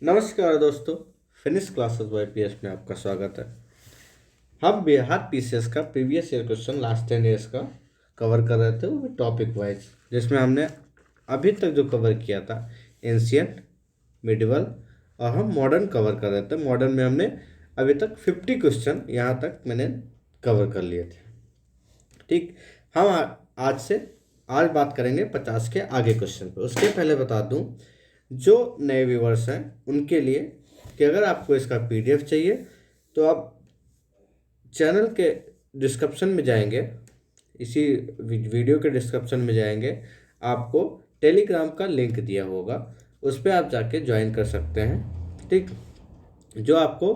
नमस्कार दोस्तों, finish classes bye PS में आपका स्वागत है। हम बिहार पीसीएस का previous year question last 10 years का कवर कर रहे थे, वो भी टॉपिक वाइज, जिसमें हमने अभी तक जो कवर किया था एंशियंट, मिडिवल और हम मॉडर्न कवर कर रहे थे। मॉडर्न में हमने अभी तक 50 क्वेश्चन यहाँ तक मैंने कवर कर लिए थे। ठीक, हम आज बात करेंगे 50 के आगे क्वेश्चन पर। उसके पहले बता दूं जो नए व्यूवर्स हैं उनके लिए कि अगर आपको इसका पीडीएफ चाहिए तो आप चैनल के डिस्क्रिप्शन में जाएंगे, इसी वीडियो के डिस्क्रिप्शन में जाएंगे, आपको टेलीग्राम का लिंक दिया होगा, उस पर आप जाके ज्वाइन कर सकते हैं। ठीक, जो आपको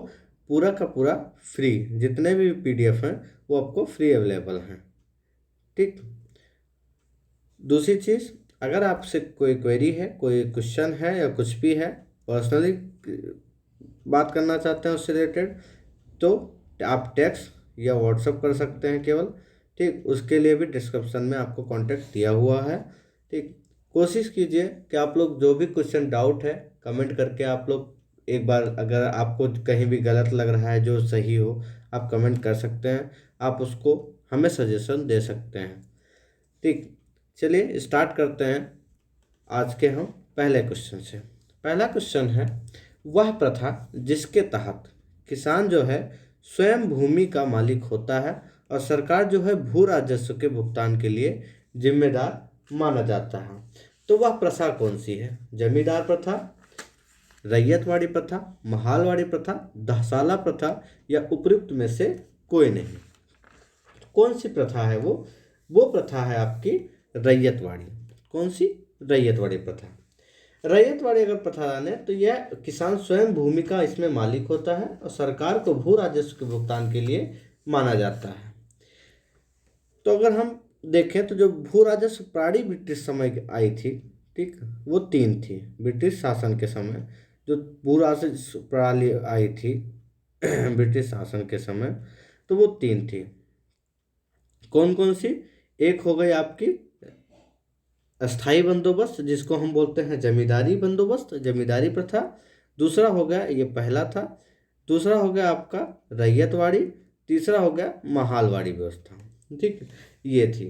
पूरा का पूरा फ्री, जितने भी पीडीएफ हैं वो आपको फ्री अवेलेबल हैं। ठीक, दूसरी चीज़, अगर आपसे कोई क्वेरी है, कोई क्वेश्चन है या कुछ भी है, पर्सनली बात करना चाहते हैं उससे रिलेटेड, तो आप टेक्स्ट या व्हाट्सअप कर सकते हैं केवल। ठीक, उसके लिए भी डिस्क्रिप्शन में आपको कांटेक्ट दिया हुआ है। ठीक, कोशिश कीजिए कि आप लोग जो भी क्वेश्चन डाउट है कमेंट करके आप लोग एक बार, अगर आपको कहीं भी गलत लग रहा है जो सही हो, आप कमेंट कर सकते हैं, आप उसको हमें सजेशन दे सकते हैं। ठीक, चलिए स्टार्ट करते हैं आज के हम पहले क्वेश्चन से। पहला क्वेश्चन है, वह प्रथा जिसके तहत किसान जो है स्वयं भूमि का मालिक होता है और सरकार जो है भू राजस्व के भुगतान के लिए जिम्मेदार माना जाता है, तो वह प्रथा कौन सी है? जमींदार प्रथा, रैयतवाड़ी प्रथा, महालवाड़ी प्रथा, दहसाला प्रथा या उपयुक्त में से कोई नहीं। कौन सी प्रथा है वो प्रथा है आपकी रैयतवाड़ी। कौन सी? रैयतवाड़ी प्रथा। रैयतवाड़ी अगर प्रथा जाने तो यह किसान स्वयं भूमि का इसमें मालिक होता है और सरकार को भू राजस्व के भुगतान के लिए माना जाता है। तो अगर हम देखें तो जो भू राजस्व प्रणाली ब्रिटिश समय की आई थी, ठीक, वो 3 थी। ब्रिटिश शासन के समय जो भू राजस्व प्रणाली आई थी ब्रिटिश शासन के समय, तो वो 3 थी। कौन कौन सी? एक हो गई आपकी अस्थाई बंदोबस्त, जिसको हम बोलते हैं जमींदारी बंदोबस्त, जमींदारी प्रथा। दूसरा हो गया, ये पहला था, दूसरा हो गया आपका रैयतवाड़ी, तीसरा हो गया महालवाड़ी व्यवस्था। ठीक, ये थी।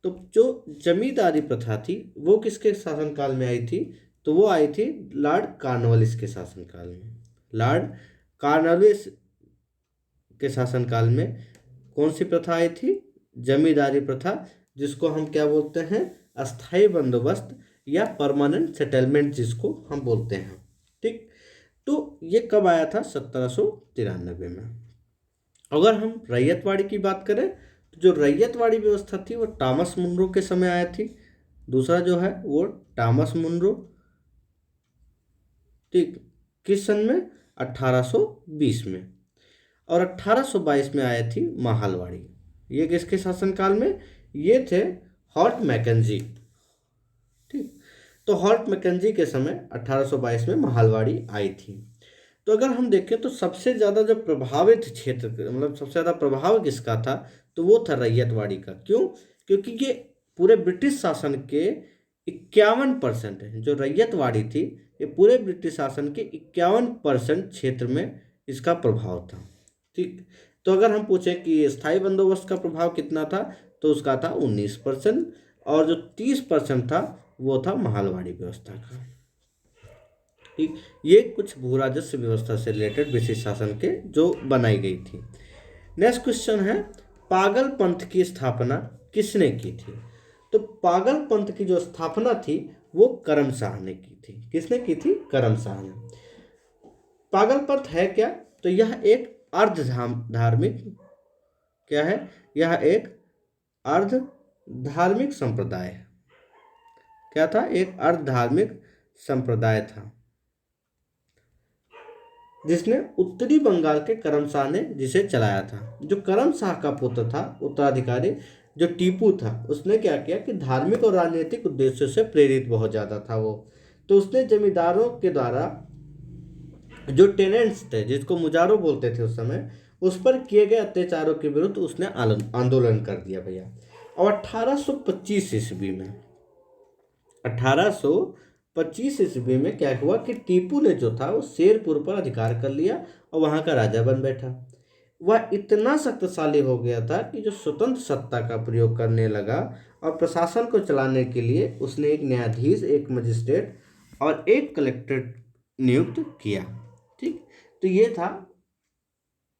तो जो जमींदारी प्रथा थी वो किसके शासनकाल में आई थी? तो वो आई थी लॉर्ड कॉर्नवालिस के शासनकाल में। लॉर्ड कॉर्नवालिस के शासनकाल में कौन सी प्रथा आई थी? जमींदारी प्रथा, जिसको हम क्या बोलते हैं? अस्थाई बंदोबस्त या परमानेंट सेटलमेंट जिसको हम बोलते हैं। ठीक, तो ये कब आया था? 1793 में। अगर हम रैयतवाड़ी की बात करें तो जो रैयतवाड़ी व्यवस्था थी वो टॉमस मुनरो के समय आई थी। दूसरा जो है वो टॉमस मुनरो, ठीक, किस सन में? 1820 में। और 1822 में आई थी महालवाड़ी। ये किसके शासनकाल में? ये थे हॉर्ट मैकेंजी। ठीक, तो हॉर्ट मैकेंजी के समय 1822 में महालवाड़ी आई थी। तो अगर हम देखें तो सबसे ज़्यादा जो प्रभावित क्षेत्र, मतलब सबसे ज़्यादा प्रभाव किसका था? तो वो था रैयतवाड़ी का। क्यों? क्योंकि ये पूरे ब्रिटिश शासन के 51% है, जो रैयतवाड़ी थी ये पूरे ब्रिटिश शासन के 51% क्षेत्र में इसका प्रभाव था। ठीक, तो अगर हम पूछें कि स्थायी बंदोबस्त का प्रभाव कितना था, तो उसका था 19%, और जो 30% था वो था महालवाड़ी व्यवस्था का। ठीक, ये कुछ भू राजस्व व्यवस्था से रिलेटेड ब्रिटिश शासन के जो बनाई गई थी। नेक्स्ट क्वेश्चन है, पागल पंथ की स्थापना किसने की थी? तो पागल पंथ की जो स्थापना थी वो करम शाह ने की थी। किसने की थी? करम शाह ने। पागल पंथ है क्या? तो यह एक अर्ध धार्मिक, क्या है? यह एक अर्ध धार्मिक संप्रदाय है। क्या था? एक अर्ध धार्मिक संप्रदाय था, जिसने उत्तरी बंगाल के करम शाह ने जिसे चलाया था। जो करम शाह का पुत्र था, उत्तराधिकारी जो टीपू था, उसने क्या किया कि धार्मिक और राजनीतिक उद्देश्यों से प्रेरित बहुत ज़्यादा था वो। तो उसने जमींदारों के द्वारा जो टेनेंट्स थे, जिसको मुजारो बोलते थे उस समय, उस पर किए गए अत्याचारों के विरुद्ध उसने आंदोलन कर दिया भैया। और 1825 ईस्वी में, 1825 ईस्वी में क्या हुआ कि टीपू ने जो था वो शेरपुर पर अधिकार कर लिया और वहाँ का राजा बन बैठा। वह इतना शक्तिशाली हो गया था कि जो स्वतंत्र सत्ता का प्रयोग करने लगा और प्रशासन को चलाने के लिए उसने एक न्यायाधीश, एक मजिस्ट्रेट और एक कलेक्टर नियुक्त किया। ठीक, तो ये था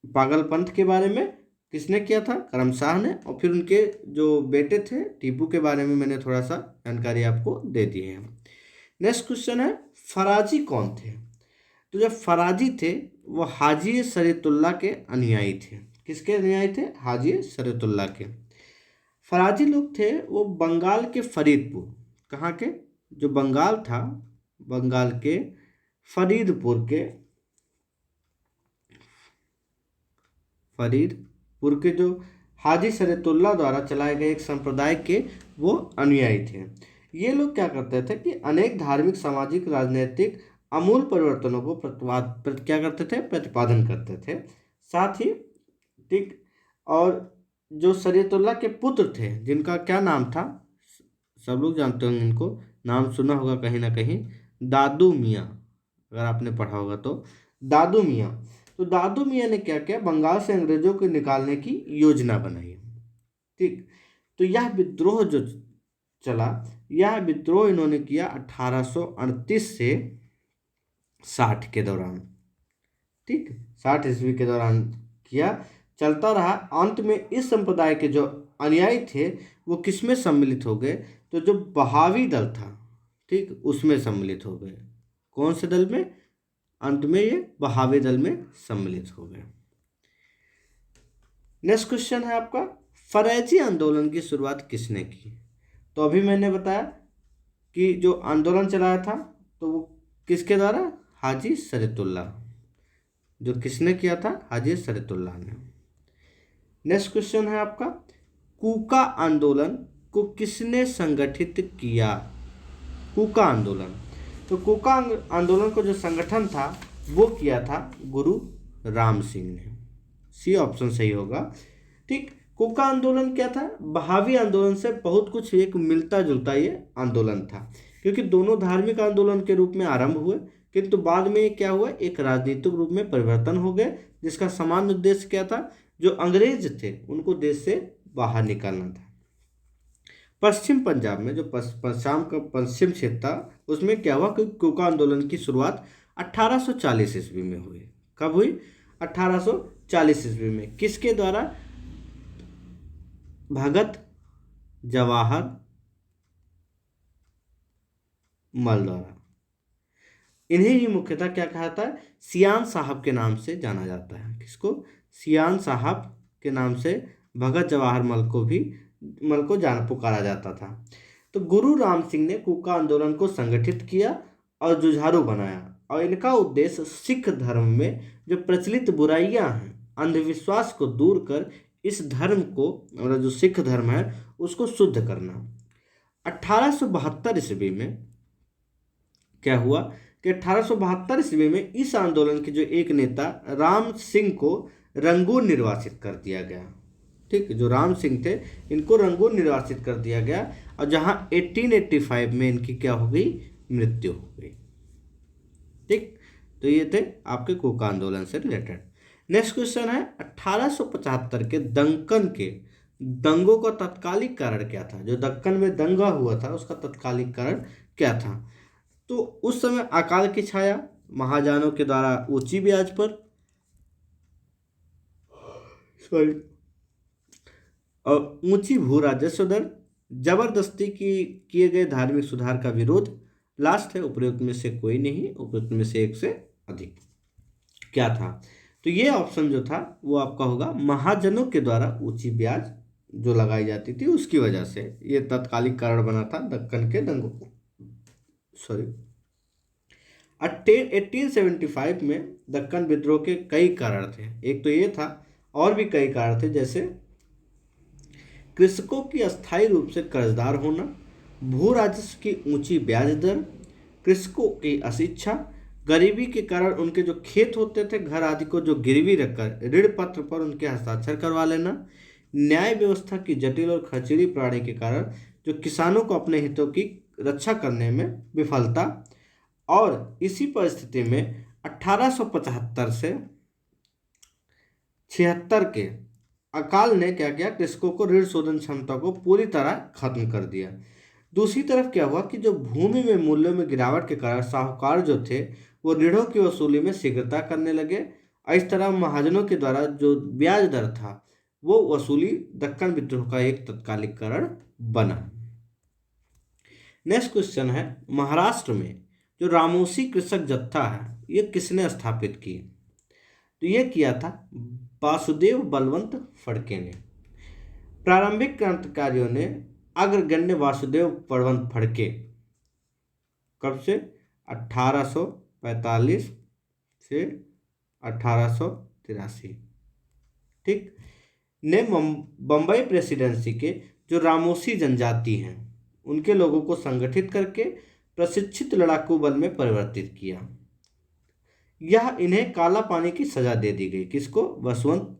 पागलपंथ के बारे में। किसने किया था? करमशाह ने। और फिर उनके जो बेटे थे टीपू के बारे में मैंने थोड़ा सा जानकारी आपको दे दी है। नेक्स्ट क्वेश्चन है, फराजी कौन थे? तो जो फराजी थे वो हाजी शरीयतुल्लाह के अनुयायी थे। किसके अनुयायी थे? हाजी शरीयतुल्लाह के। फराजी लोग थे वो बंगाल के फरीदपुर, कहाँ के? जो बंगाल था, बंगाल के फरीदपुर के जो हाजी शरीयतुल्लाह द्वारा चलाए गए एक संप्रदाय के वो अनुयायी थे। ये लोग क्या करते थे कि अनेक धार्मिक, सामाजिक, राजनीतिक आमूल परिवर्तनों को क्या करते थे? प्रतिपादन करते थे। साथ ही ठीक, और जो शरीयतुल्लाह के पुत्र थे जिनका क्या नाम था, सब लोग जानते होंगे इनको, नाम सुना होगा कहीं ना कहीं, दादू मियाँ। अगर आपने पढ़ा होगा तो दादू मियाँ। तो दादू मियाँ ने क्या किया? बंगाल से अंग्रेजों को निकालने की योजना बनाई। ठीक, तो यह विद्रोह जो चला, यह विद्रोह इन्होंने किया 1838 से 60 के दौरान। ठीक, 60 ईस्वी के दौरान किया, चलता रहा। अंत में इस संप्रदाय के जो अनुयायी थे वो किस में सम्मिलित हो गए? तो जो बहावी दल था, ठीक, उसमें सम्मिलित हो गए। कौन से दल में? अंत में ये बहावी दल में सम्मिलित हो गए। नेक्स्ट क्वेश्चन है आपका, फरेजी आंदोलन की शुरुआत किसने की? तो अभी मैंने बताया कि जो आंदोलन चलाया था तो वो किसके द्वारा? हाजी शरीयतुल्लाह। जो किसने किया था? हाजी शरीयतुल्लाह ने। नेक्स्ट क्वेश्चन है आपका, कूका आंदोलन को किसने संगठित किया? कूका आंदोलन, तो कूका आंदोलन को जो संगठन था वो किया था गुरु राम सिंह ने। सी ऑप्शन सही होगा। ठीक, कूका आंदोलन क्या था? बहावी आंदोलन से बहुत कुछ एक मिलता जुलता ये आंदोलन था, क्योंकि दोनों धार्मिक आंदोलन के रूप में आरंभ हुए, किंतु बाद में क्या हुआ? एक राजनीतिक रूप में परिवर्तन हो गए, जिसका सामान्य उद्देश्य क्या था? जो अंग्रेज थे उनको देश से बाहर निकालना था। पश्चिम पंजाब में जो पश्चिम क्षेत्र था उसमें क्या हुआ कि कूका आंदोलन की शुरुआत 1840 ईस्वी में हुई। कब हुई? 1840 ईस्वी में। किसके द्वारा? भगत जवाहर मल द्वारा। इन्हें ही मुख्यतः क्या कहा था? सियान साहब के नाम से जाना जाता है। किसको? सियान साहब के नाम से भगत जवाहर मल को पुकारा जाता था। तो गुरु राम सिंह ने कूका आंदोलन को संगठित किया और जुझारू बनाया, और इनका उद्देश्य सिख धर्म में जो प्रचलित बुराइयां हैं, अंधविश्वास को दूर कर इस धर्म को, मतलब जो सिख धर्म है उसको शुद्ध करना। 1872 ईस्वी में क्या हुआ कि 1872 ईस्वी में इस आंदोलन के जो एक नेता राम सिंह को रंगून निर्वासित कर दिया गया। ठीक, जो राम सिंह थे इनको रंगून निर्वासित कर दिया गया, और जहां 1885 में इनकी क्या हो गई? मृत्यु हो गई। ठीक, तो ये थे आपके कूका आंदोलन से रिलेटेड। नेक्स्ट क्वेश्चन है, 1875 के दक्कन के दंगों का तत्कालिक कारण क्या था? जो दक्कन में दंगा हुआ था उसका तत्कालिक कारण क्या था? तो उस समय अकाल की छाया, महाजनों के द्वारा ऊंची ब्याज पर और ऊंची भू राजस्व दर, जबरदस्ती किए गए धार्मिक सुधार का विरोध, लास्ट है उपयुक्त में से कोई नहीं, उपयुक्त में से एक से अधिक। क्या था? तो ये ऑप्शन जो था वो आपका होगा महाजनों के द्वारा ऊंची ब्याज जो लगाई जाती थी उसकी वजह से ये तत्कालिक कारण बना था दक्कन के दंगों को। 1875 में दक्कन विद्रोह के कई कारण थे। एक तो ये था, और भी कई कारण थे, जैसे कृषकों की अस्थायी रूप से कर्जदार होना, भू राजस्व की ऊंची ब्याज दर, कृषकों की अशिक्षा, गरीबी के कारण उनके जो खेत होते थे, घर आदि को जो गिरवी रखकर ऋण पत्र पर उनके हस्ताक्षर करवा लेना, न्याय व्यवस्था की जटिल और खर्चीली प्रणाली के कारण जो किसानों को अपने हितों की रक्षा करने में विफलता, और इसी परिस्थिति में 1875 से 76 के अकाल ने क्या किया, कृषकों को ऋण शोधन क्षमता को पूरी तरह खत्म कर दिया। दूसरी तरफ क्या हुआ कि जो भूमि में मूल्यों में गिरावट के कारण साहूकार जो थे वो ऋणों की वसूली में शीघ्रता करने लगे, और इस तरह महाजनों के द्वारा जो ब्याज दर था वो वसूली दक्कन विद्रोह का एक तत्कालिक कारण बना। नेक्स्ट क्वेश्चन है, महाराष्ट्र में जो रामोसी कृषक जत्था है ये किसने स्थापित की? तो ये किया था वासुदेव बलवंत फड़के ने। प्रारंभिक क्रांतिकारियों ने अग्रगण्य वासुदेव बलवंत फड़के कब से 1845 से 1883, ठीक, ने बम्बई प्रेसिडेंसी के जो रामोसी जनजाति हैं उनके लोगों को संगठित करके प्रशिक्षित लड़ाकू बल में परिवर्तित किया। यह इन्हें काला पानी की सजा दे दी गई। किसको?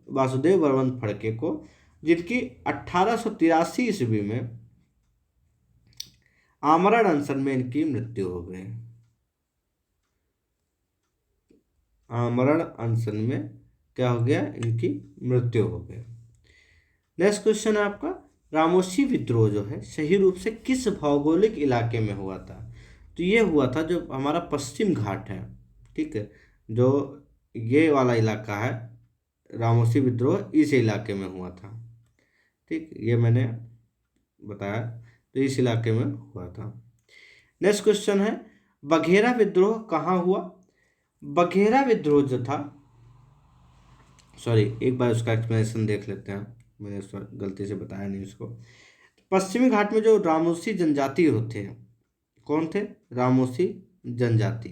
वासुदेव बलवंत फड़के को, जिनकी 1883 ईस्वी में आमरण अनशन में इनकी मृत्यु हो गई। आमरण अनशन में क्या हो गया, इनकी मृत्यु हो गई। नेक्स्ट क्वेश्चन है आपका, रामोसी विद्रोह जो है सही रूप से किस भौगोलिक इलाके में हुआ था? तो ये हुआ था जो हमारा पश्चिम घाट है, ठीक है, जो ये वाला इलाका है, रामोसी विद्रोह इस इलाके में हुआ था, ठीक, ये मैंने बताया, तो इस इलाके में हुआ था। नेक्स्ट क्वेश्चन है, बघेरा विद्रोह कहाँ हुआ? बघेरा विद्रोह जो था, सॉरी एक बार उसका एक्सप्लेनेशन देख लेते हैं, मैंने गलती से बताया नहीं इसको। पश्चिमी घाट में जो रामोसी जनजाति होते हैं, कौन थे? रामोसी जनजाति।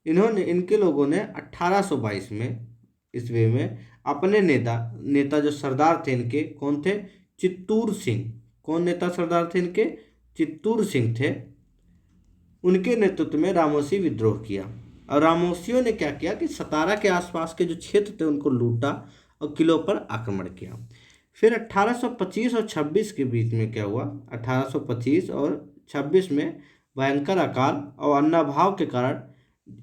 इनके लोगों ने 1822 में ईस्वी में अपने नेता जो सरदार थे इनके, कौन थे? चित्तूर सिंह। कौन नेता सरदार थे इनके? चित्तूर सिंह थे। उनके नेतृत्व में रामोसी विद्रोह किया, और रामोसियों ने क्या किया कि सतारा के आसपास के जो क्षेत्र थे उनको लूटा और किलों पर आक्रमण किया। फिर 1825 और 26 के बीच में क्या हुआ? 1825 और 26 में भयंकर अकाल और अन्नाभाव के कारण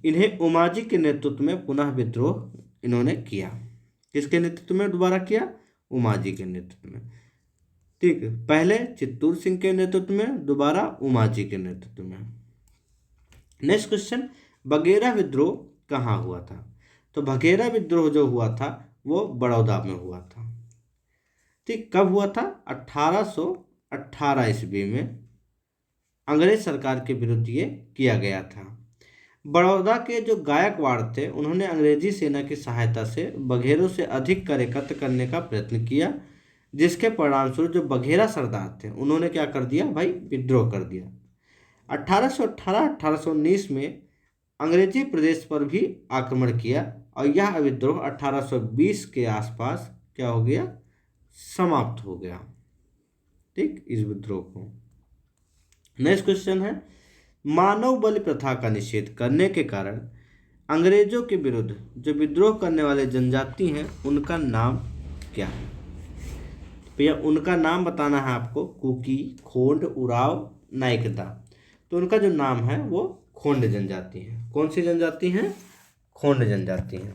इन्हें उमाजी के नेतृत्व में पुनः विद्रोह इन्होंने किया। किसके नेतृत्व में दोबारा किया? उमाजी के नेतृत्व में, ठीक है, पहले चित्तूर सिंह के नेतृत्व में, दोबारा उमाजी के नेतृत्व में। नेक्स्ट क्वेश्चन, बघेरा विद्रोह कहाँ हुआ था? तो बघेरा विद्रोह जो हुआ था वो बड़ौदा में हुआ था, ठीक। कब हुआ था? 1818 ईस्वी में अंग्रेज सरकार के विरुद्ध ये किया गया था। बड़ौदा के जो गायकवाड़ थे उन्होंने अंग्रेजी सेना की सहायता से बघेरों से अधिक कर एकत्र करने का प्रयत्न किया, जिसके परिणामस्वरूप जो बघेरा सरदार थे उन्होंने क्या कर दिया भाई? विद्रोह कर दिया। 1818-1819 में अंग्रेजी प्रदेश पर भी आक्रमण किया, और यह विद्रोह 1820 के आसपास क्या हो गया? समाप्त हो गया, ठीक, इस विद्रोह को। नेक्स्ट क्वेश्चन है, मानव बलि प्रथा का निषेध करने के कारण अंग्रेजों के विरुद्ध जो विद्रोह करने वाले जनजाति हैं उनका नाम क्या है? भैया उनका नाम बताना है आपको, कुकी, खोंड, उराव, नायकदा। तो उनका जो नाम है वो खोंड जनजाति है। कौन सी जनजाति है? खोंड जनजाति है।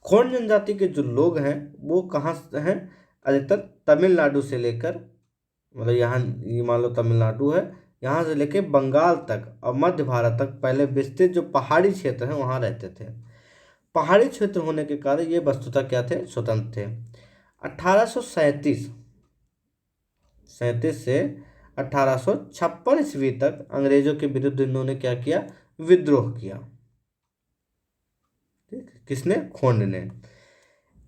खोंड जनजाति के जो लोग हैं वो कहाँ से हैं? अधिकतर तमिलनाडु से लेकर, मतलब यहाँ ये मान लो तमिलनाडु है, यहाँ से लेकर बंगाल तक और मध्य भारत तक पहले विस्तृत जो पहाड़ी क्षेत्र हैं वहाँ रहते थे। पहाड़ी क्षेत्र होने के कारण ये वस्तुतः क्या थे? स्वतंत्र थे। 1837 से 1856 ईस्वी तक अंग्रेजों के विरुद्ध इन्होंने क्या किया? विद्रोह किया, ठीक। किसने? खोंड ने।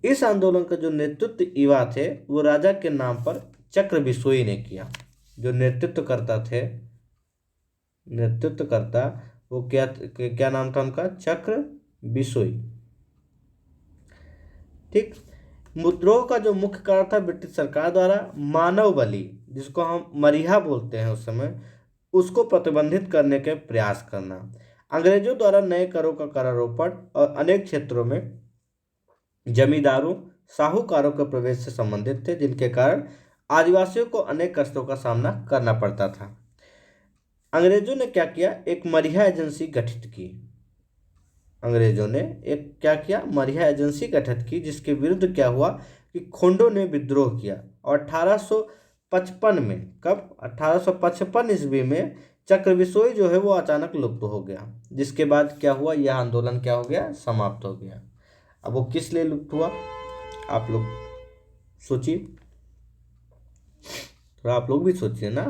इस आंदोलन का जो नेतृत्व युवा थे वो राजा के नाम पर चक्र बिसोई ने किया। जो नेतृत्व करता वो क्या नाम था उनका? चक्र बिसोई, ठीक। विद्रोह का जो मुख्य कारण था ब्रिटिश सरकार द्वारा मानव बलि, जिसको हम मरीहा बोलते हैं उस समय, उसको प्रतिबंधित करने के प्रयास करना। अंग्रेजों द्वारा नए करों का करारोपण और अनेक क्षेत्रों में जमींदारों, साहूकारों के प्रवेश से संबंधित थे, जिनके कारण आदिवासियों को अनेक कष्टों का सामना करना पड़ता था। अंग्रेजों ने क्या किया, एक मरिया एजेंसी गठित की। अंग्रेजों ने एक क्या किया, मरिया एजेंसी गठित की, जिसके विरुद्ध क्या हुआ कि खोंडों ने विद्रोह किया। और 1855 में, कब, 1855 ईस्वी में चक्रविसोई जो है वो अचानक लुप्त हो गया, जिसके बाद क्या हुआ, यह आंदोलन क्या हो गया, समाप्त हो गया। अब वो किस लिए लुप्त हुआ, आप लोग सोचिए, थोड़ा आप लोग भी सोचिए ना।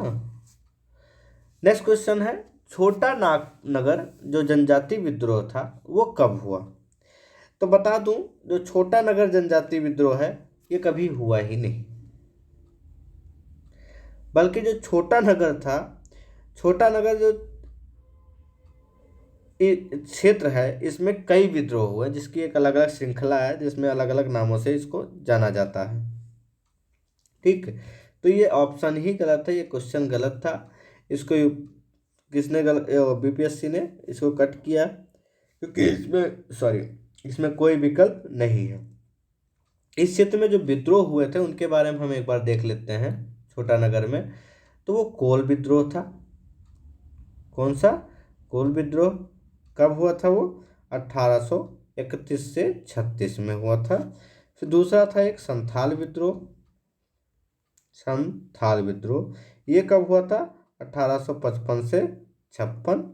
नेक्स्ट क्वेश्चन है, छोटा नागनगर जो जनजाति विद्रोह था वो कब हुआ। तो बता दूं, जो छोटा नगर जनजाति विद्रोह है ये कभी हुआ ही नहीं, बल्कि जो छोटा नगर था, छोटा नगर जो क्षेत्र है, इसमें कई विद्रोह हुए, जिसकी एक अलग अलग श्रृंखला है, जिसमें अलग अलग नामों से इसको जाना जाता है। ठीक, तो ये ऑप्शन ही गलत है, ये क्वेश्चन गलत था। इसको किसने गलत, बीपीएससी ने इसको कट किया, क्योंकि इसमें कोई विकल्प नहीं है। इस क्षेत्र में जो विद्रोह हुए थे उनके बारे में हम एक बार देख लेते हैं। छोटा नगर में तो वो कोल विद्रोह था। कौन सा, कोल विद्रोह। कब हुआ था वो, 1831 से 36 में हुआ था। फिर दूसरा था एक संथाल विद्रोह। संथाल विद्रोह ये कब हुआ था, 1855 से 56।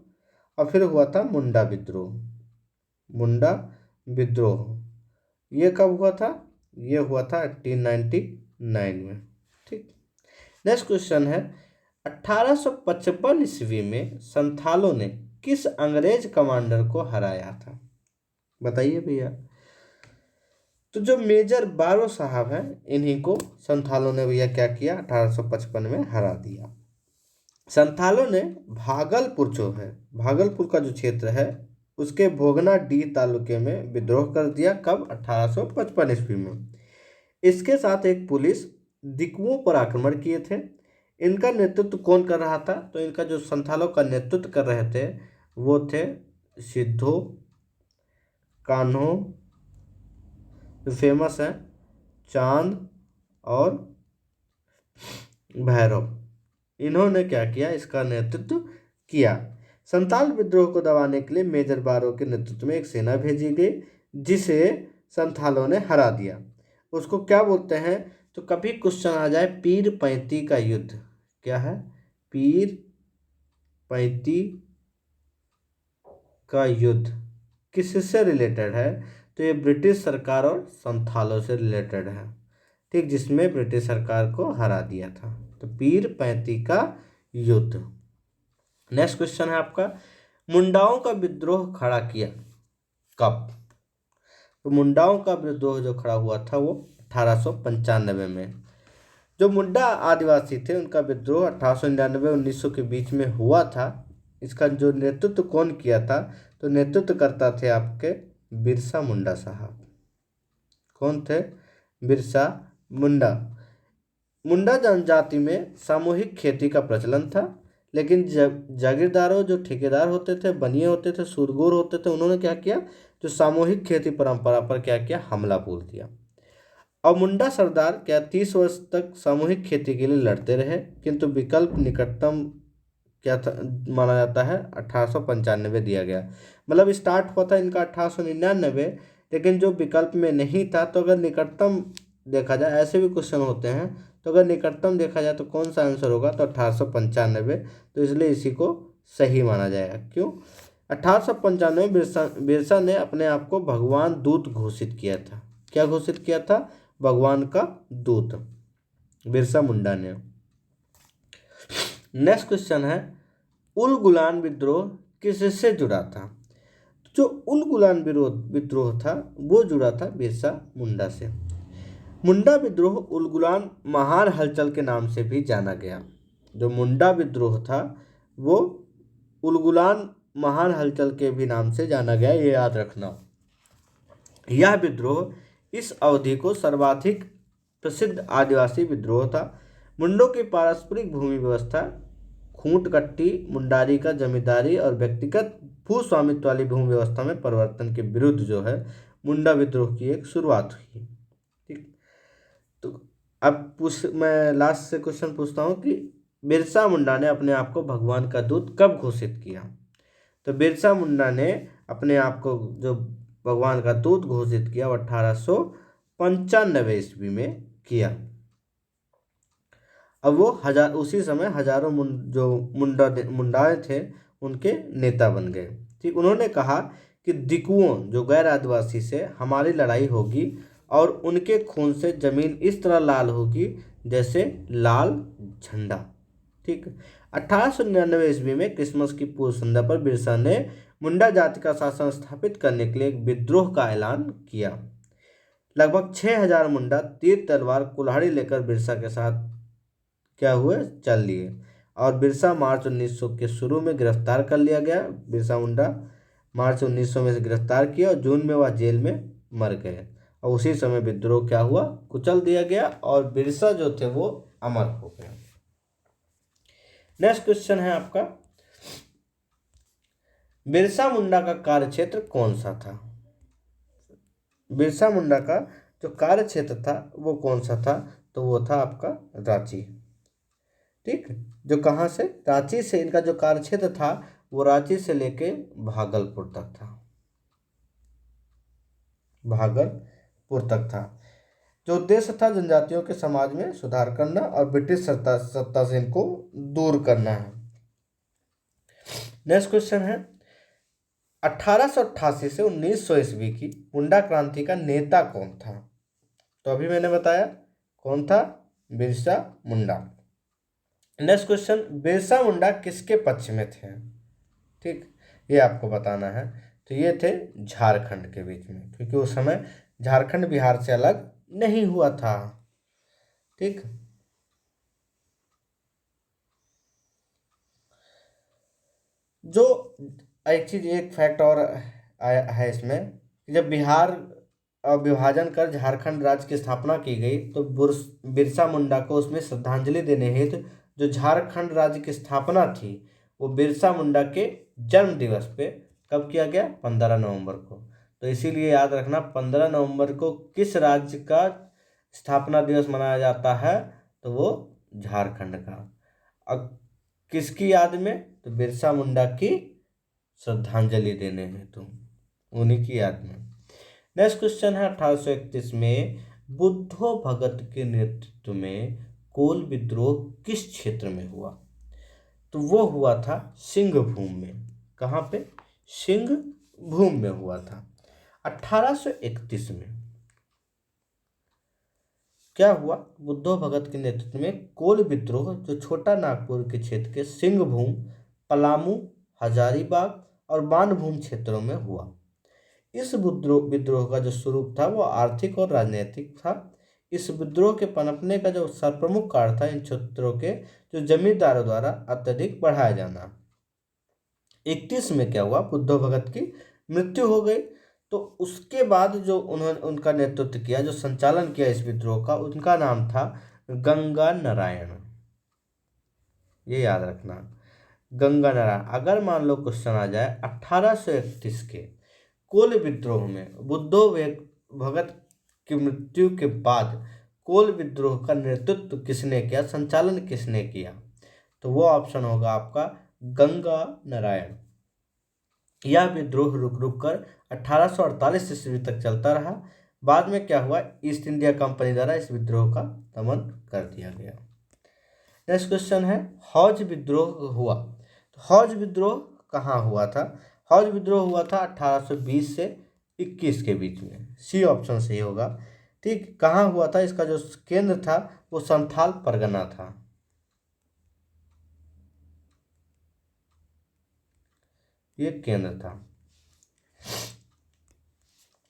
और फिर हुआ था मुंडा विद्रोह। मुंडा विद्रोह ये कब हुआ था, ये हुआ था 1899 में। ठीक, नेक्स्ट क्वेश्चन है, 1855 ईस्वी में संथालों ने किस अंग्रेज कमांडर को हराया था, बताइए भैया। तो जो मेजर बारो साहब हैं, इन्हीं को संथालों ने भैया क्या किया, 1855 में हरा दिया। संथालों ने भागलपुर जो है, भागलपुर का जो क्षेत्र है, उसके भोगना डी तालुके में विद्रोह कर दिया। कब, 1855 ईस्वी में। इसके साथ एक पुलिस दिकुओं पर आक्रमण किए थे। इनका नेतृत्व कौन कर रहा था, तो इनका जो संथालों का नेतृत्व कर रहे थे वो थे सिद्धो कान्हो, जो फेमस है, चांद और भैरव। इन्होंने क्या किया, इसका नेतृत्व किया। संथाल विद्रोह को दबाने के लिए मेजर बारो के नेतृत्व में एक सेना भेजी गई, जिसे संथालों ने हरा दिया। उसको क्या बोलते हैं, तो कभी क्वेश्चन आ जाए, पीर पैंती का युद्ध। क्या है, पीर पैंती का युद्ध किससे रिलेटेड है, तो ये ब्रिटिश सरकार और संथालों से रिलेटेड है। ठीक, जिसमें ब्रिटिश सरकार को हरा दिया था, तो पीर पैंती का युद्ध। नेक्स्ट क्वेश्चन है आपका, मुंडाओं का विद्रोह खड़ा किया कब। तो मुंडाओं का विद्रोह जो खड़ा हुआ था वो 1895 में। जो मुंडा आदिवासी थे उनका विद्रोह 1899-1900 के बीच में हुआ था। इसका जो नेतृत्व कौन किया था, तो नेतृत्व करता थे आपके बिरसा मुंडा साहब। कौन थे, बिरसा मुंडा। मुंडा जनजाति में सामूहिक खेती का प्रचलन था, लेकिन जागीरदारों, जो ठेकेदार होते थे, बनिए होते थे, सुरगुर होते थे, उन्होंने क्या किया, जो सामूहिक खेती परंपरा पर क्या किया, हमला बोल दिया। और मुंडा सरदार क्या 30 वर्ष तक सामूहिक खेती के लिए लड़ते रहे, किंतु विकल्प निकटतम क्या था माना जाता है, 1895 दिया गया। मतलब स्टार्ट हुआ था इनका 1899, लेकिन जो विकल्प में नहीं था, तो अगर निकटतम देखा जाए, ऐसे भी क्वेश्चन होते हैं, तो अगर निकटतम देखा जाए तो कौन सा आंसर होगा, तो 1895। तो इसलिए इसी को सही माना जाएगा। क्यों, 1895 बिरसा ने अपने आप को भगवान दूत घोषित किया था। क्या घोषित किया था, भगवान का दूत, बिरसा मुंडा ने। नेक्स्ट क्वेश्चन है, उल गुलान विद्रोह किससे जुड़ा था। जो उल गुलान विद्रोह था वो जुड़ा था बिरसा मुंडा से। मुंडा विद्रोह उल गुलान महान हलचल के नाम से भी जाना गया। जो मुंडा विद्रोह था वो उल गुलान महान हलचल के भी नाम से जाना गया, ये याद रखना। यह विद्रोह इस अवधि को सर्वाधिक प्रसिद्ध आदिवासी विद्रोह था। मुंडों की पारस्परिक भूमि व्यवस्था, खूंट कट्टी मुंडारी का जमींदारी और व्यक्तिगत भू स्वामित्व वाली भूमि व्यवस्था में परिवर्तन के विरुद्ध जो है मुंडा विद्रोह की एक शुरुआत हुई। ठीक, तो अब मैं लास्ट से क्वेश्चन पूछता हूँ कि बिरसा मुंडा ने अपने आप को भगवान का दूत कब घोषित किया? तो बिरसा मुंडा ने अपने आप को जो भगवान का दूत घोषित किया वो 1895 ईस्वी में किया। अब वो उसी समय हजारों जो मुंडाए थे उनके नेता बन गए। ठीक, उन्होंने कहा कि दिकुओं जो गैर आदिवासी से हमारी लड़ाई होगी और उनके खून से जमीन इस तरह लाल होगी जैसे लाल झंडा। ठीक, 1899 ईस्वी में क्रिसमस की पूर्व संध्या पर बिरसा ने मुंडा जाति का शासन स्थापित करने के लिए एक विद्रोह का ऐलान किया। लगभग 6000 मुंडा तीर तलवार कुल्हाड़ी लेकर बिरसा के साथ क्या हुए, चल लिए, और बिरसा मार्च 1900 के शुरू में गिरफ्तार कर लिया गया। बिरसा मुंडा मार्च 1900 में से गिरफ्तार किया और जून में वह जेल में मर गए, और उसी समय विद्रोह क्या हुआ, कुचल दिया गया, और बिरसा जो थे वो अमर हो गए। नेक्स्ट क्वेश्चन है आपका, बिरसा मुंडा का कार्यक्षेत्र कौन सा था? बिरसा मुंडा का जो कार्य क्षेत्र था वो कौन सा था? तो वो था आपका रांची। ठीक, जो कहाँ से, रांची से इनका जो कार्य क्षेत्र था वो रांची से लेके भागलपुर तक था, भागलपुर तक था। जो उद्देश्य था जनजातियों के समाज में सुधार करना और ब्रिटिश सत्ता से इनको दूर करना है। नेक्स्ट क्वेश्चन है, 1888 से 1900 ईस्वी की मुंडा क्रांति का नेता कौन था? तो अभी मैंने बताया कौन था, बिरसा मुंडा। नेक्स्ट क्वेश्चन, बिरसा मुंडा किसके पक्ष में थे? ठीक, ये आपको बताना है। तो ये थे झारखंड के बीच में, क्योंकि उस समय झारखंड बिहार से अलग नहीं हुआ था। ठीक, जो एक चीज, एक फैक्ट और है इसमें, जब बिहार विभाजन कर झारखंड राज्य की स्थापना की गई तो बिरसा मुंडा को उसमें श्रद्धांजलि देने हेतु जो झारखंड राज्य की स्थापना थी वो बिरसा मुंडा के जन्म दिवस पे कब किया गया, 15 नवंबर को। तो इसीलिए याद रखना 15 नवंबर को किस राज्य का स्थापना दिवस मनाया जाता है, तो वो झारखंड का। अब किसकी याद में, तो बिरसा मुंडा की श्रद्धांजलि देने हेतु, उन्हीं की याद में। नेक्स्ट क्वेश्चन है, 1831 में बुद्धो भगत के नेतृत्व में कोल विद्रोह किस क्षेत्र में हुआ? तो वो हुआ था सिंहभूम में। कहाँ पे, सिंहभूम में हुआ था। 1831 में क्या हुआ, बुद्धो भगत के नेतृत्व में कोल विद्रोह जो छोटा नागपुर के क्षेत्र के सिंहभूम, पलामू, हजारीबाग और मानभूम क्षेत्रों में हुआ। इस विद्रोह का जो स्वरूप था वो आर्थिक और राजनीतिक था। इस विद्रोह के पनपने का जो सर्वप्रमुख कारण था इन क्षेत्रों के जो जमींदारों द्वारा अत्यधिक बढ़ाया जाना। 31 में क्या हुआ, बुद्धो भगत की मृत्यु हो गई। तो उसके बाद जो उन्होंने उनका नेतृत्व किया, जो संचालन किया इस विद्रोह का, उनका नाम था गंगा नारायण। ये याद रखना, गंगा नारायण। अगर मान लो क्वेश्चन आ जाए 1831 के कोल विद्रोह में बुद्धो भगत की मृत्यु के बाद कोल विद्रोह का नेतृत्व किसने किया, संचालन किसने किया, तो वो ऑप्शन होगा आपका गंगा नारायण। यह विद्रोह रुक रुक कर 1848 ईस्वी तक चलता रहा। बाद में क्या हुआ, ईस्ट इंडिया कंपनी द्वारा इस विद्रोह का दमन कर दिया गया। नेक्स्ट क्वेश्चन है, हौज विद्रोह हुआ। तो हौज विद्रोह कहाँ हुआ था? हौज विद्रोह हुआ था 1820 से 21 के बीच में। सी ऑप्शन सही होगा। ठीक, कहाँ हुआ था, इसका जो केंद्र था वो संथाल परगना था। ये केंद्र था।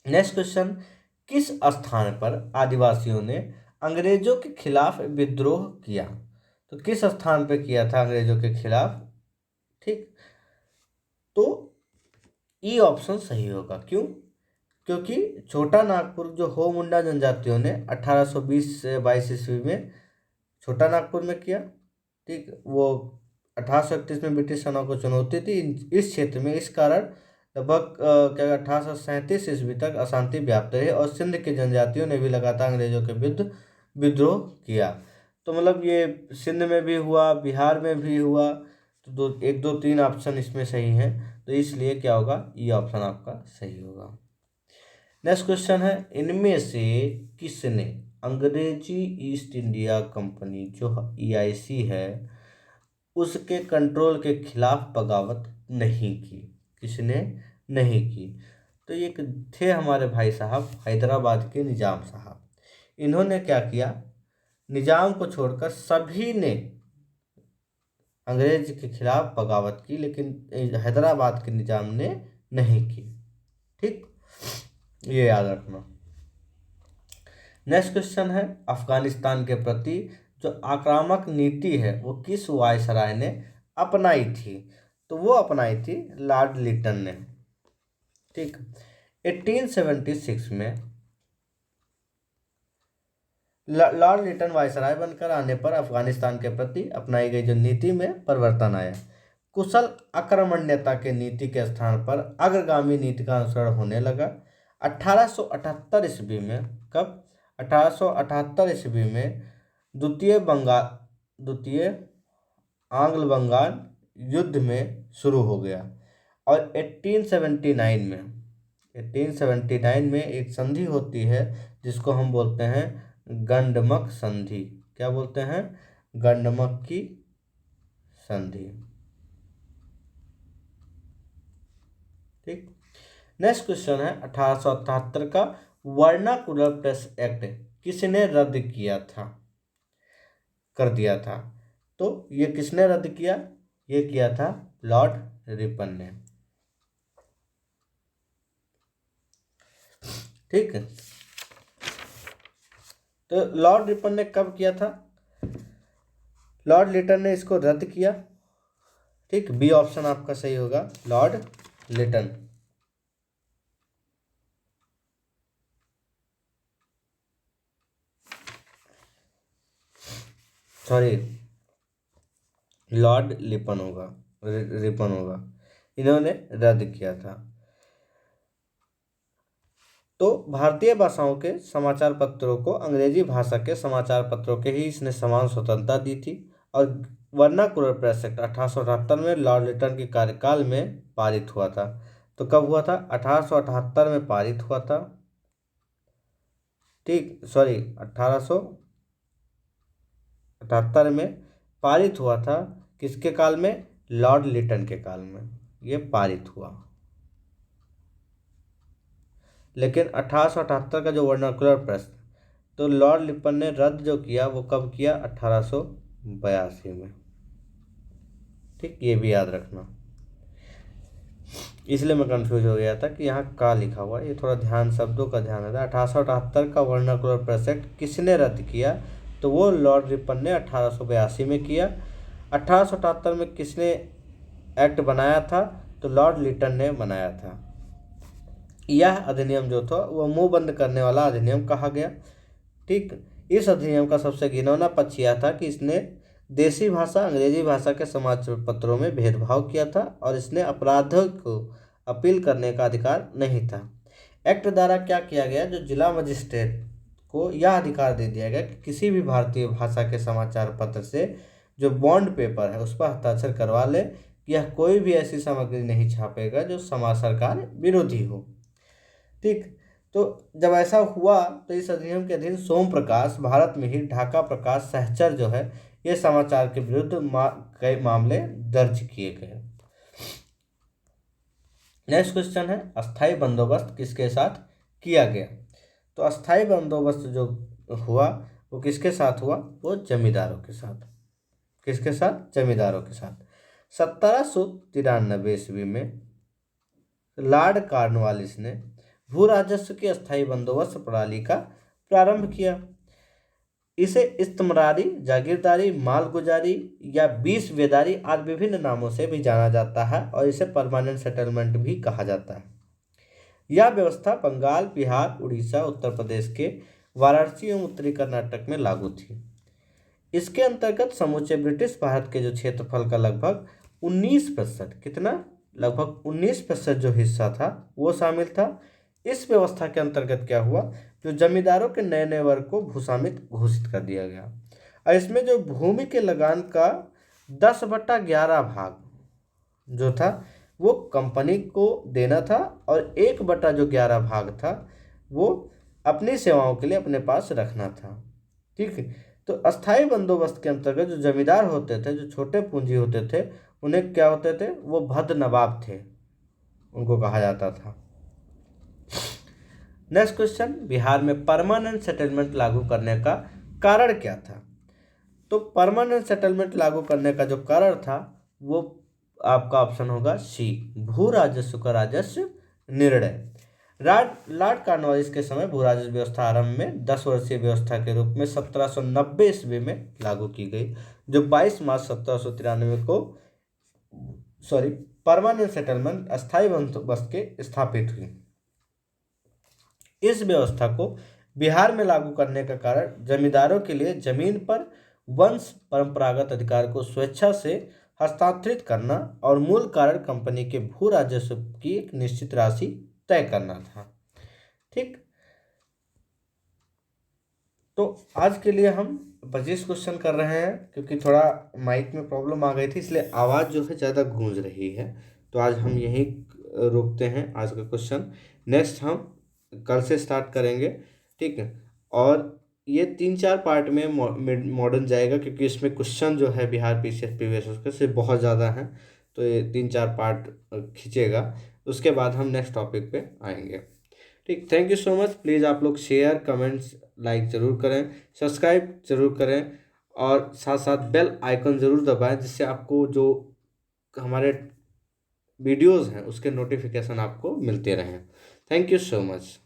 नेक्स्ट क्वेश्चन, किस स्थान पर आदिवासियों ने अंग्रेजों के खिलाफ विद्रोह किया? तो किस स्थान पर किया था अंग्रेजों के खिलाफ? ठीक, तो ई ऑप्शन सही होगा। क्यों? क्योंकि छोटा नागपुर जो हो मुंडा जनजातियों ने 1820 से 22 ईस्वी में छोटा नागपुर में किया। ठीक, वो 1831 में ब्रिटिश सेना को चुनौती थी इस क्षेत्र में। इस कारण लगभग क्या 1837 ईस्वी तक अशांति व्याप्त रही और सिंध की जनजातियों ने भी लगातार अंग्रेजों के विरुद्ध विद्रोह किया। तो मतलब ये सिंध में भी हुआ, बिहार में भी हुआ। तो 1 2 3 ऑप्शन इसमें सही है, तो इसलिए क्या होगा, ये ऑप्शन आपका सही होगा। नेक्स्ट क्वेश्चन है, इनमें से किसने अंग्रेजी ईस्ट इंडिया कंपनी जो EIC है उसके कंट्रोल के खिलाफ बगावत नहीं की? किसने नहीं की? तो ये थे हमारे भाई साहब हैदराबाद के निजाम साहब। इन्होंने क्या किया, निजाम को छोड़कर सभी ने अंग्रेज के खिलाफ बगावत की, लेकिन हैदराबाद के निजाम ने नहीं की। ठीक, ये याद रखना। नेक्स्ट क्वेश्चन है, अफगानिस्तान के प्रति जो आक्रामक नीति है वो किस वायसराय ने अपनाई थी? तो वो अपनाई थी लॉर्ड लिटन ने। ठीक, 1876 में लॉर्ड लिटन वायसराय बनकर आने पर अफगानिस्तान के प्रति अपनाई गई जो नीति में परिवर्तन आया। कुशल आक्रमण्यता के नीति के स्थान पर अग्रगामी नीति का अनुसरण होने लगा। 1878 ईस्वी में, कब? 1878 ईस्वी में द्वितीय आंग्ल बंगाल युद्ध में शुरू हो गया। और 1879 में एक संधि होती है जिसको हम बोलते हैं गंडमक संधि। क्या बोलते हैं? गंडमक की संधि। ठीक, नेक्स्ट क्वेश्चन है, 1878 का वर्नाकुलर प्रेस एक्ट किसने रद्द किया था, कर दिया था? तो ये किसने रद्द किया? ये किया था लॉर्ड रिपन ने। ठीक है, तो लॉर्ड रिपन ने कब किया था? लॉर्ड लिटन ने इसको रद्द किया। ठीक, बी ऑप्शन आपका सही होगा, लॉर्ड लिटन। सॉरी, लॉर्ड लिपन होगा, रिपन होगा, इन्होंने रद्द किया था। तो भारतीय भाषाओं के समाचार पत्रों को अंग्रेजी भाषा के समाचार पत्रों के ही इसने समान स्वतंत्रता दी थी। और वर्नाकुलर प्रेस एक्ट 1878 में लॉर्ड लिटन के कार्यकाल में पारित हुआ था। तो कब हुआ था? 1878 में पारित हुआ था। ठीक, सॉरी, 1878 में पारित हुआ था। किसके काल में? लॉर्ड लिटन के काल में ये पारित हुआ। लेकिन 1878 का जो वर्नाकुलर प्रेस, तो लॉर्ड लिपन ने रद्द जो किया वो कब किया? 1882 में। ठीक, ये भी याद रखना, इसलिए मैं कंफ्यूज हो गया था कि यहाँ का लिखा हुआ, ये थोड़ा ध्यान, शब्दों का ध्यान रहता है। 1878 का वर्नाकुलर प्रेस एक्ट किसने रद्द किया? तो वो लॉर्ड रिपन ने 1882 में किया। 1878 में किसने एक्ट बनाया था? तो लॉर्ड लिटन ने बनाया था। यह अधिनियम जो था वह मुंह बंद करने वाला अधिनियम कहा गया। ठीक, इस अधिनियम का सबसे घिनौना पक्ष यह था कि इसने देसी भाषा अंग्रेजी भाषा के समाचार पत्रों में भेदभाव किया था और इसने अपराधों को अपील करने का अधिकार नहीं था। एक्ट द्वारा क्या किया गया, जो जिला मजिस्ट्रेट को यह अधिकार दे दिया गया कि किसी भी भारतीय भाषा के समाचार पत्र से जो बॉन्ड पेपर है उस पर हस्ताक्षर करवा ले कि यह कोई भी ऐसी सामग्री नहीं छापेगा जो समाज सरकार विरोधी हो। ठीक, तो जब ऐसा हुआ तो इस अधिनियम के अधीन सोम प्रकाश, भारत में ही ढाका प्रकाश सहचर जो है ये समाचार के विरुद्ध कई मामले दर्ज किए गए। नेक्स्ट क्वेश्चन है, अस्थाई बंदोबस्त किसके साथ किया गया? तो अस्थाई बंदोबस्त जो हुआ वो किसके साथ हुआ? वो जमींदारों के साथ। किसके साथ? जमींदारों के साथ। 1793 ईस्वी में लॉर्ड कॉर्नवालिस ने भू राजस्व की अस्थाई बंदोबस्त प्रणाली का प्रारंभ किया। इसे इस्तमरारी, जागीरदारी, मालगुजारी या बीसवेदारी आदि विभिन्न नामों से भी जाना जाता है और इसे परमानेंट सेटलमेंट भी कहा जाता है। यह व्यवस्था बंगाल, बिहार, उड़ीसा, उत्तर प्रदेश के वाराणसी एवं उत्तरी कर्नाटक में लागू थी। इसके अंतर्गत समूचे ब्रिटिश भारत के जो क्षेत्रफल का लगभग 19%, कितना? लगभग 19% जो हिस्सा था वो शामिल था। इस व्यवस्था के अंतर्गत क्या हुआ, जो जमींदारों के नए नए वर्ग को भूस्वामित घोषित कर दिया गया। और इसमें जो भूमि के लगान का 10/11 भाग जो था वो कंपनी को देना था, और 1/11 भाग था वो अपनी सेवाओं के लिए अपने पास रखना था। ठीक है, तो अस्थाई बंदोबस्त के अंतर्गत जो जमींदार होते थे, जो छोटे पूंजी होते थे, उन्हें क्या होते थे, वो भद नवाब थे, उनको कहा जाता था। नेक्स्ट क्वेश्चन, बिहार में परमानेंट सेटलमेंट लागू करने का कारण क्या था। तो परमानेंट सेटलमेंट लागू करने का जो कारण था वो आपका ऑप्शन होगा सी, भू राजस्व का राजस्व निर्णय। लॉर्ड कॉर्नवालिस के समय भू राजस्व व्यवस्था आरंभ में 10 वर्षीय व्यवस्था के रूप में 1790 ईस्वी में लागू की गई, जो 22 मार्च 1793 को परमानेंट सेटलमेंट अस्थायी बंदोबस्त के स्थापित हुई। इस व्यवस्था को बिहार में लागू करने का कारण जमींदारों के लिए जमीन पर वंश परंपरागत अधिकार को स्वेच्छा से हस्तांतरित करना और मूल कारण कंपनी के भू राजस्व की एक निश्चित राशि तय करना था। ठीक, तो आज के लिए हम 25 क्वेश्चन कर रहे हैं, क्योंकि थोड़ा माइक में प्रॉब्लम आ गई थी इसलिए आवाज़ जो है ज़्यादा गूंज रही है। तो आज हम यहीं रोकते हैं आज का क्वेश्चन। नेक्स्ट हम कल से स्टार्ट करेंगे। ठीक है, और ये 3-4 पार्ट में मॉडर्न जाएगा, क्योंकि इसमें क्वेश्चन जो है बिहार पीसीएस प्रीवियस उसके से बहुत ज़्यादा हैं, तो ये 3-4 पार्ट खींचेगा। उसके बाद हम नेक्स्ट टॉपिक पे आएंगे। ठीक, thank you so much. Please आप लोग शेयर, कमेंट्स, लाइक ज़रूर करें, सब्सक्राइब ज़रूर करें, और साथ साथ बेल आइकन ज़रूर दबाएं, जिससे आपको जो हमारे वीडियोज़ हैं उसके नोटिफिकेशन आपको मिलते रहें। Thank you so much.